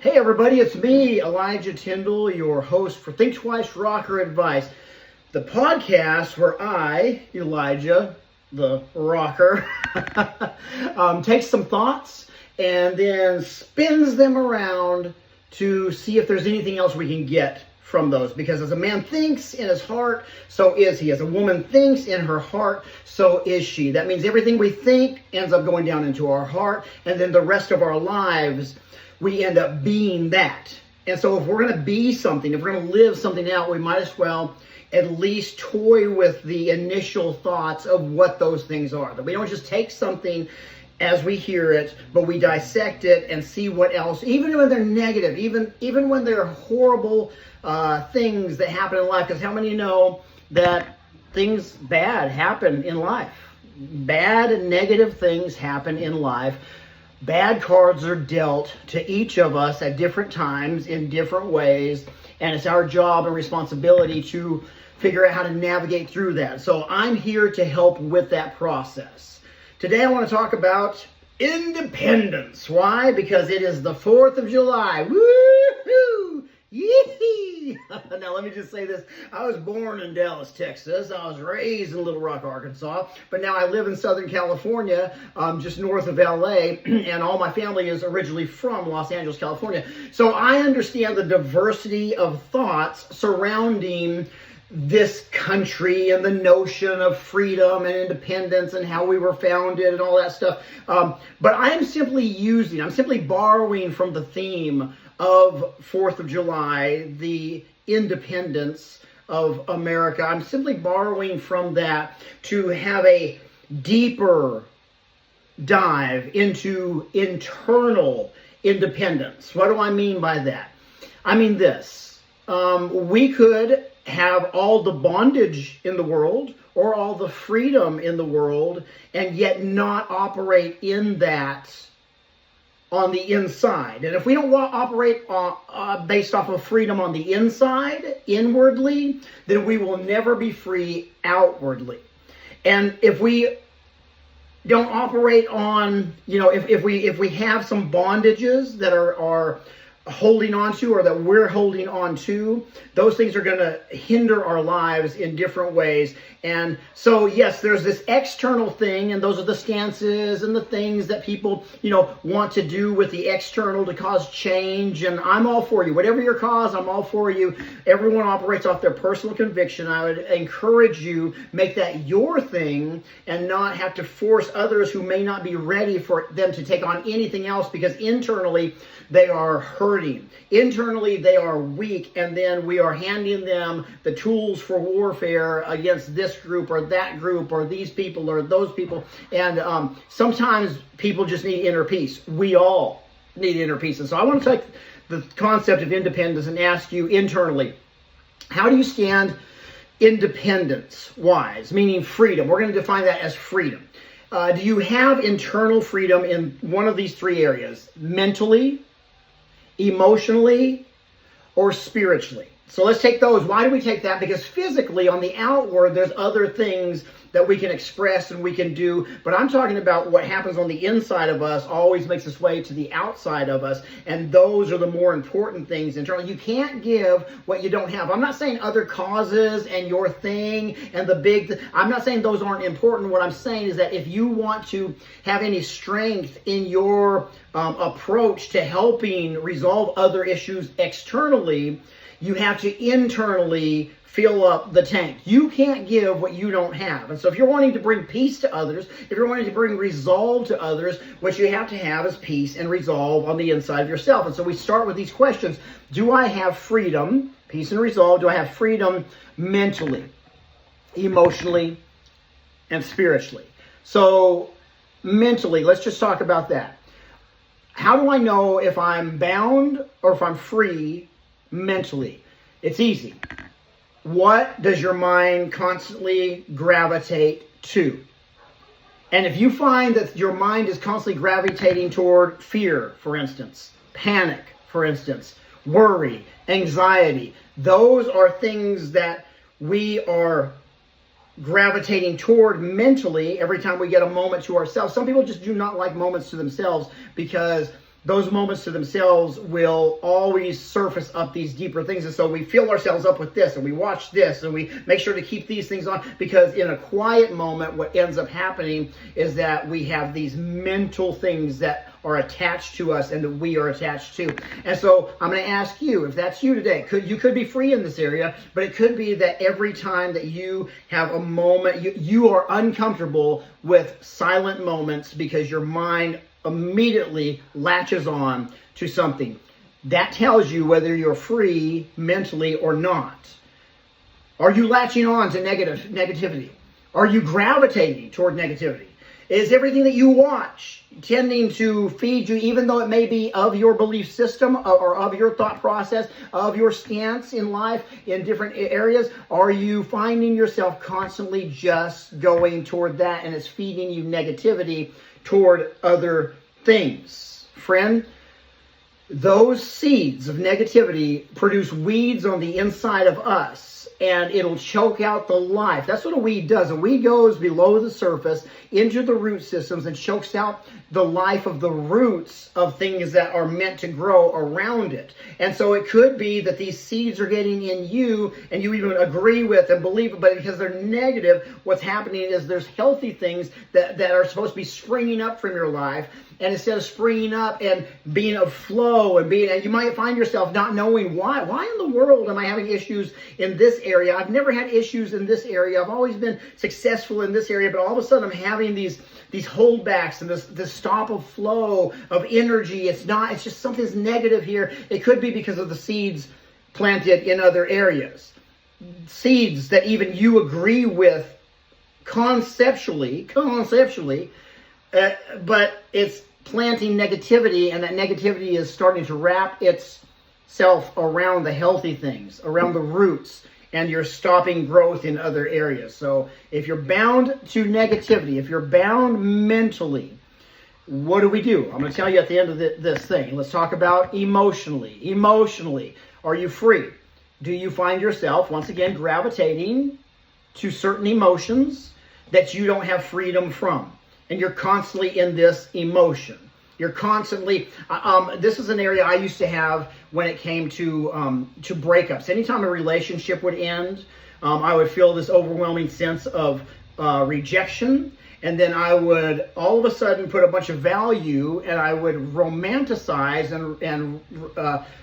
Hey everybody, it's me, Elijah Tyndall, your host for Think Twice Rocker Advice, the podcast where I, Elijah, the rocker, takes some thoughts and then spins them around to see if there's anything else we can get from those. Because as a man thinks in his heart, so is he. As a woman thinks in her heart, so is she. That means everything we think ends up going down into our heart, and then the rest of our lives we end up being that. And so if we're going to be something, if we're going to live something out, we might as well at least toy with the initial thoughts of what those things are. That we don't just take something as we hear it, but we dissect it and see what else, even when they're negative, even when they're horrible things that happen in life. Because how many know that things bad happen in life? Bad and negative things happen in life. Bad cards are dealt to each of us at different times in different ways, and it's our job and responsibility to figure out how to navigate through that. So I'm here to help with that process. Today I want to talk about independence. Why? Because it is the 4th of July. Woo-hoo! Yee-hee! Now let me just say this. I was born in Dallas, Texas. I was raised in Little Rock, Arkansas. But now I live in Southern California, just north of LA. And all my family is originally from Los Angeles, California. So I understand the diversity of thoughts surrounding this country and the notion of freedom and independence and how we were founded and all that stuff. But I'm simply borrowing from the theme of 4th of July, the independence of America. I'm simply borrowing from that to have a deeper dive into internal independence. What do I mean by that? I mean this. We could have all the bondage in the world or all the freedom in the world and yet not operate in that on the inside. And if we don't operate based off of freedom on the inside, inwardly, then we will never be free outwardly. And if we don't operate on, if we have some bondages that are holding on to, or that we're holding on to, those things are going to hinder our lives in different ways. And so, yes, there's this external thing, and those are the stances and the things that people, want to do with the external to cause change. And I'm all for you. Whatever your cause, I'm all for you. Everyone operates off their personal conviction. I would encourage you, make that your thing and not have to force others who may not be ready for them to take on anything else, because internally they are hurting. Internally they are weak, and then we are handing them the tools for warfare against this group or that group or these people or those people. And sometimes people just need inner peace. We all need inner peace. And so I want to take the concept of independence and ask you internally, how do you stand independence-wise, meaning freedom? We're going to define that as freedom. Do you have internal freedom in one of these three areas? Mentally, emotionally, or spiritually? So let's take those. Why do we take that? Because physically, on the outward, there's other things that we can express and we can do. But I'm talking about what happens on the inside of us always makes its way to the outside of us. And those are the more important things internally. You can't give what you don't have. I'm not saying other causes and your thing and the big I'm not saying those aren't important. What I'm saying is that if you want to have any strength in your approach to helping resolve other issues externally, you have to internally fill up the tank. You can't give what you don't have. And so if you're wanting to bring peace to others, if you're wanting to bring resolve to others, what you have to have is peace and resolve on the inside of yourself. And so we start with these questions. Do I have freedom, peace and resolve? Do I have freedom mentally, emotionally, and spiritually? So mentally, let's just talk about that. How do I know if I'm bound or if I'm free mentally? It's easy. What does your mind constantly gravitate to? And if you find that your mind is constantly gravitating toward fear, for instance, panic, for instance, worry, anxiety, those are things that we are gravitating toward mentally every time we get a moment to ourselves. Some people just do not like moments to themselves because those moments to themselves will always surface up these deeper things. And so we fill ourselves up with this, and we watch this, and we make sure to keep these things on, because in a quiet moment, what ends up happening is that we have these mental things that are attached to us and that we are attached to. And so I'm going to ask you, if that's you today, you could be free in this area, but it could be that every time that you have a moment, you are uncomfortable with silent moments because your mind immediately latches on to something. That tells you whether you're free mentally or not. Are you latching on to negativity? Are you gravitating toward negativity? Is everything that you watch tending to feed you, even though it may be of your belief system or of your thought process, of your stance in life in different areas? Are you finding yourself constantly just going toward that, and it's feeding you negativity toward other things? Friend, those seeds of negativity produce weeds on the inside of us, and it'll choke out the life. That's what a weed does. A weed goes below the surface into the root systems and chokes out the life of the roots of things that are meant to grow around it. And so it could be that these seeds are getting in you, and you even agree with and believe it, but because they're negative, what's happening is there's healthy things that are supposed to be springing up from your life. And instead of springing up and being of flow and you might find yourself not knowing why in the world am I having issues in this area? I've never had issues in this area. I've always been successful in this area, but all of a sudden I'm having these holdbacks and this stop of flow of energy. It's just something's negative here. It could be because of the seeds planted in other areas. Seeds that even you agree with conceptually, but it's planting negativity, and that negativity is starting to wrap itself around the healthy things, around the roots, and you're stopping growth in other areas. So if you're bound to negativity, if you're bound mentally, what do we do? I'm going to tell you at the end of this thing. Let's talk about emotionally. Emotionally, are you free? Do you find yourself, once again, gravitating to certain emotions that you don't have freedom from? And you're constantly in this emotion. You're constantly, this is an area I used to have when it came to breakups. Anytime a relationship would end, I would feel this overwhelming sense of rejection. And then I would all of a sudden put a bunch of value, and I would romanticize and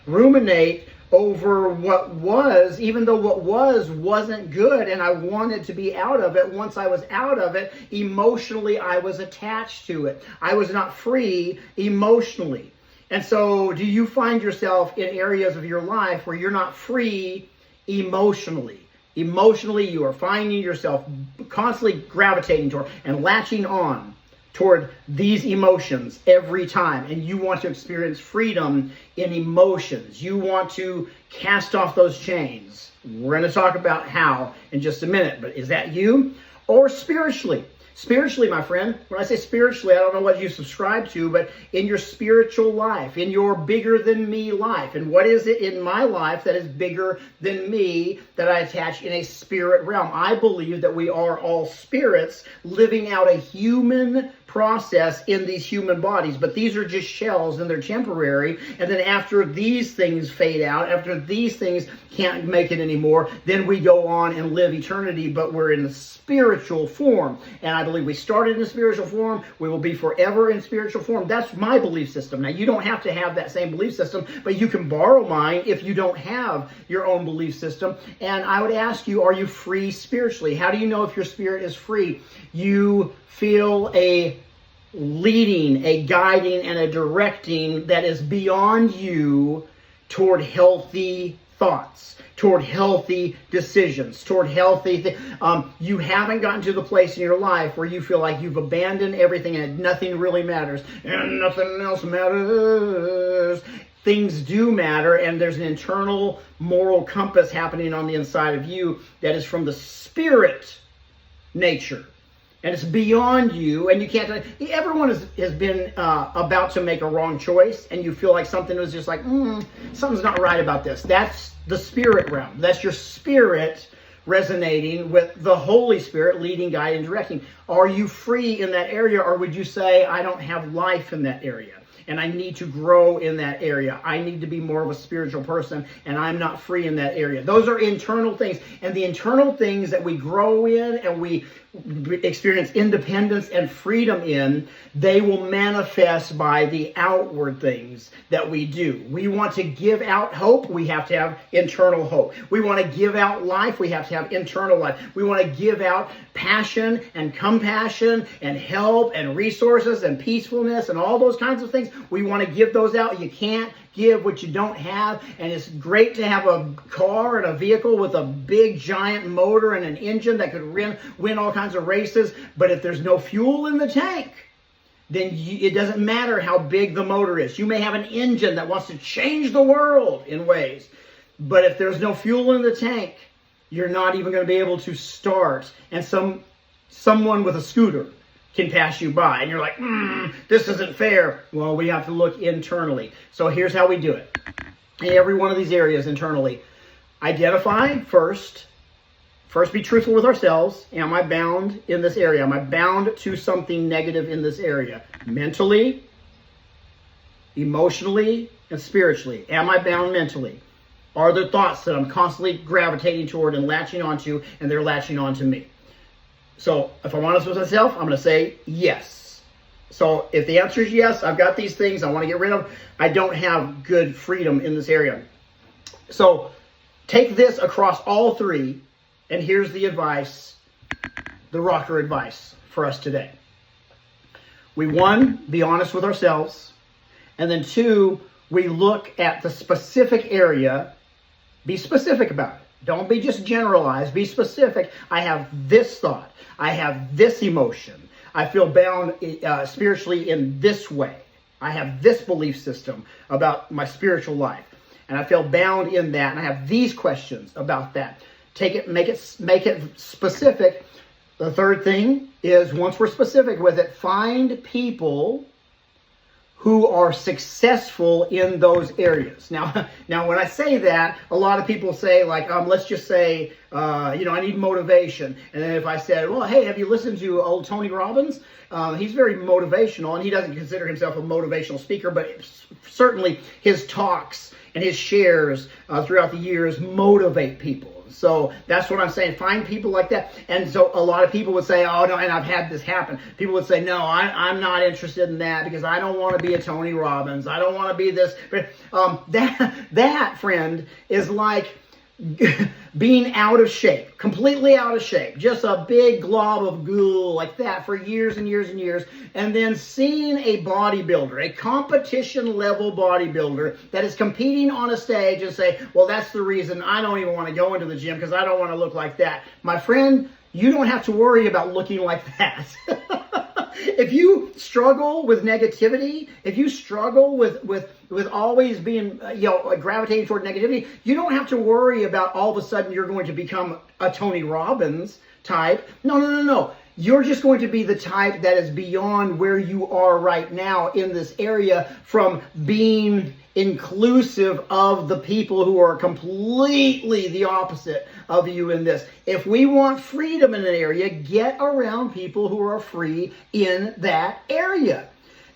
ruminate over what was, even though what wasn't good, and I wanted to be out of it. Once I was out of it, emotionally, I was attached to it. I was not free emotionally. And so do you find yourself in areas of your life where you're not free emotionally? Emotionally, you are finding yourself constantly gravitating toward and latching on toward these emotions every time, and you want to experience freedom in emotions. You want to cast off those chains. We're going to talk about how in just a minute, but is that you? Or spiritually? Spiritually, my friend, when I say spiritually, I don't know what you subscribe to, but in your spiritual life, in your bigger than me life, and what is it in my life that is bigger than me that I attach in a spirit realm? I believe that we are all spirits living out a human process in these human bodies, but these are just shells and they're temporary. And then after these things fade out, after these things can't make it anymore, then we go on and live eternity, but we're in the spiritual form. And I believe we started in the spiritual form, we will be forever in spiritual form. That's my belief system. Now, you don't have to have that same belief system, but you can borrow mine if you don't have your own belief system. And I would ask you, are you free spiritually? How do you know if your spirit is free? You feel a leading, a guiding, and a directing that is beyond you toward healthy thoughts, toward healthy decisions, toward healthy you haven't gotten to the place in your life where you feel like you've abandoned everything and nothing really matters and nothing else matters. Things do matter, and there's an internal moral compass happening on the inside of you that is from the spirit nature. And it's beyond you, and you can't. Everyone has been about to make a wrong choice, and you feel like something was just like, something's not right about this. That's the spirit realm. That's your spirit resonating with the Holy Spirit leading, guiding, directing. Are you free in that area, or would you say, I don't have life in that area? and I need to grow in that area. I need to be more of a spiritual person, and I'm not free in that area. Those are internal things, and the internal things that we grow in and we experience independence and freedom in, they will manifest by the outward things that we do. We want to give out hope, we have to have internal hope. We want to give out life, we have to have internal life. We want to give out passion and compassion and help and resources and peacefulness and all those kinds of things. We want to give those out. You can't give what you don't have, and it's great to have a car and a vehicle with a big giant motor and an engine that could win all kinds of races, but if there's no fuel in the tank, then it doesn't matter how big the motor is. You may have an engine that wants to change the world in ways, but if there's no fuel in the tank, you're not even going to be able to start, and someone with a scooter can pass you by, and you're like, this isn't fair. Well, we have to look internally. So here's how we do it. In every one of these areas internally, identify first be truthful with ourselves. Am I bound in this area? Am I bound to something negative in this area? Mentally, emotionally, and spiritually. Am I bound mentally? Are there thoughts that I'm constantly gravitating toward and latching onto, and they're latching onto me? So if I'm honest with myself, I'm going to say yes. So if the answer is yes, I've got these things I want to get rid of. I don't have good freedom in this area. So take this across all three, and here's the advice, the rocker advice for us today. We, 1, be honest with ourselves. And then 2, we look at the specific area. Be specific about it. Don't be just generalized. Be specific. I have this thought. I have this emotion. I feel bound spiritually in this way. I have this belief system about my spiritual life, and I feel bound in that. And I have these questions about that. Take it, make it specific. The third thing is, once we're specific with it, find people who are successful in those areas. Now, when I say that, a lot of people say, like, let's just say, I need motivation. And then if I said, well, hey, have you listened to old Tony Robbins? He's very motivational, and he doesn't consider himself a motivational speaker, but certainly his talks and his shares throughout the years motivate people. So that's what I'm saying. Find people like that. And so a lot of people would say, oh, no, and I've had this happen. People would say, no, I'm not interested in that because I don't want to be a Tony Robbins. I don't want to be this. But that, friend, is like being out of shape, completely out of shape, just a big glob of goo like that for years and years and years, and then seeing a bodybuilder, a competition level bodybuilder that is competing on a stage and say, well, that's the reason I don't even want to go into the gym because I don't want to look like that. My friend, you don't have to worry about looking like that. If you struggle with negativity, if you struggle with always being, gravitating toward negativity, you don't have to worry about all of a sudden you're going to become a Tony Robbins type. No. You're just going to be the type that is beyond where you are right now in this area, from being inclusive of the people who are completely the opposite of you in this. If we want freedom in an area, get around people who are free in that area.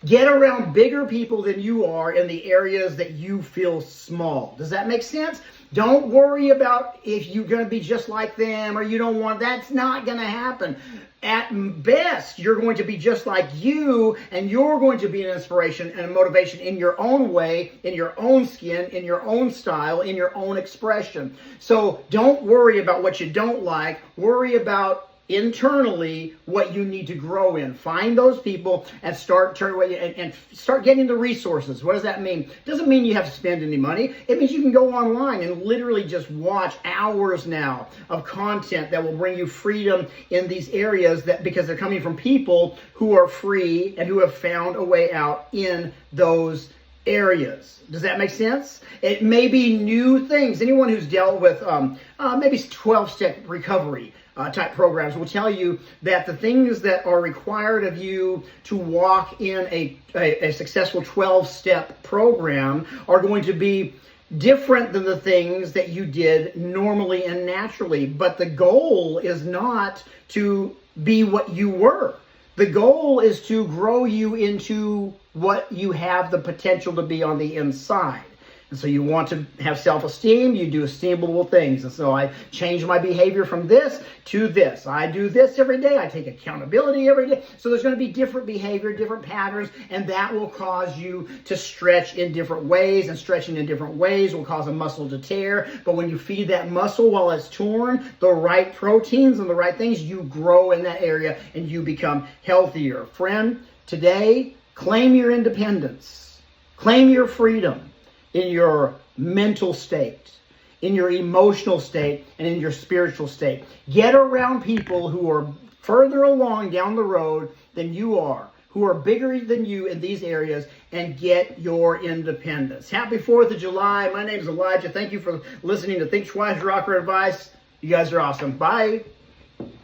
Get around bigger people than you are in the areas that you feel small. Does that make sense? Don't worry about if you're going to be just like them or you don't want. That's not going to happen. At best, you're going to be just like you, and you're going to be an inspiration and a motivation in your own way, in your own skin, in your own style, in your own expression. So don't worry about what you don't like. Worry about internally what you need to grow in. Find those people and start getting the resources. What does that mean? It doesn't mean you have to spend any money. It means you can go online and literally just watch hours now of content that will bring you freedom in these areas, that because they're coming from people who are free and who have found a way out in those areas. Does that make sense? It may be new things. Anyone who's dealt with maybe 12-step recovery type programs will tell you that the things that are required of you to walk in a successful 12-step program are going to be different than the things that you did normally and naturally. But the goal is not to be what you were. The goal is to grow you into what you have the potential to be on the inside. And so you want to have self-esteem, you do esteemable things. And so I change my behavior from this to this. I do this every day. I take accountability every day. So there's going to be different behavior, different patterns, and that will cause you to stretch in different ways. And stretching in different ways will cause a muscle to tear. But when you feed that muscle while it's torn, the right proteins and the right things, you grow in that area and you become healthier. Friend, today, claim your independence. Claim your freedom in your mental state, in your emotional state, and in your spiritual state. Get around people who are further along down the road than you are, who are bigger than you in these areas, and get your independence. Happy 4th of July. My name is Elijah. Thank you for listening to Think Twice Rocker Advice. You guys are awesome. Bye.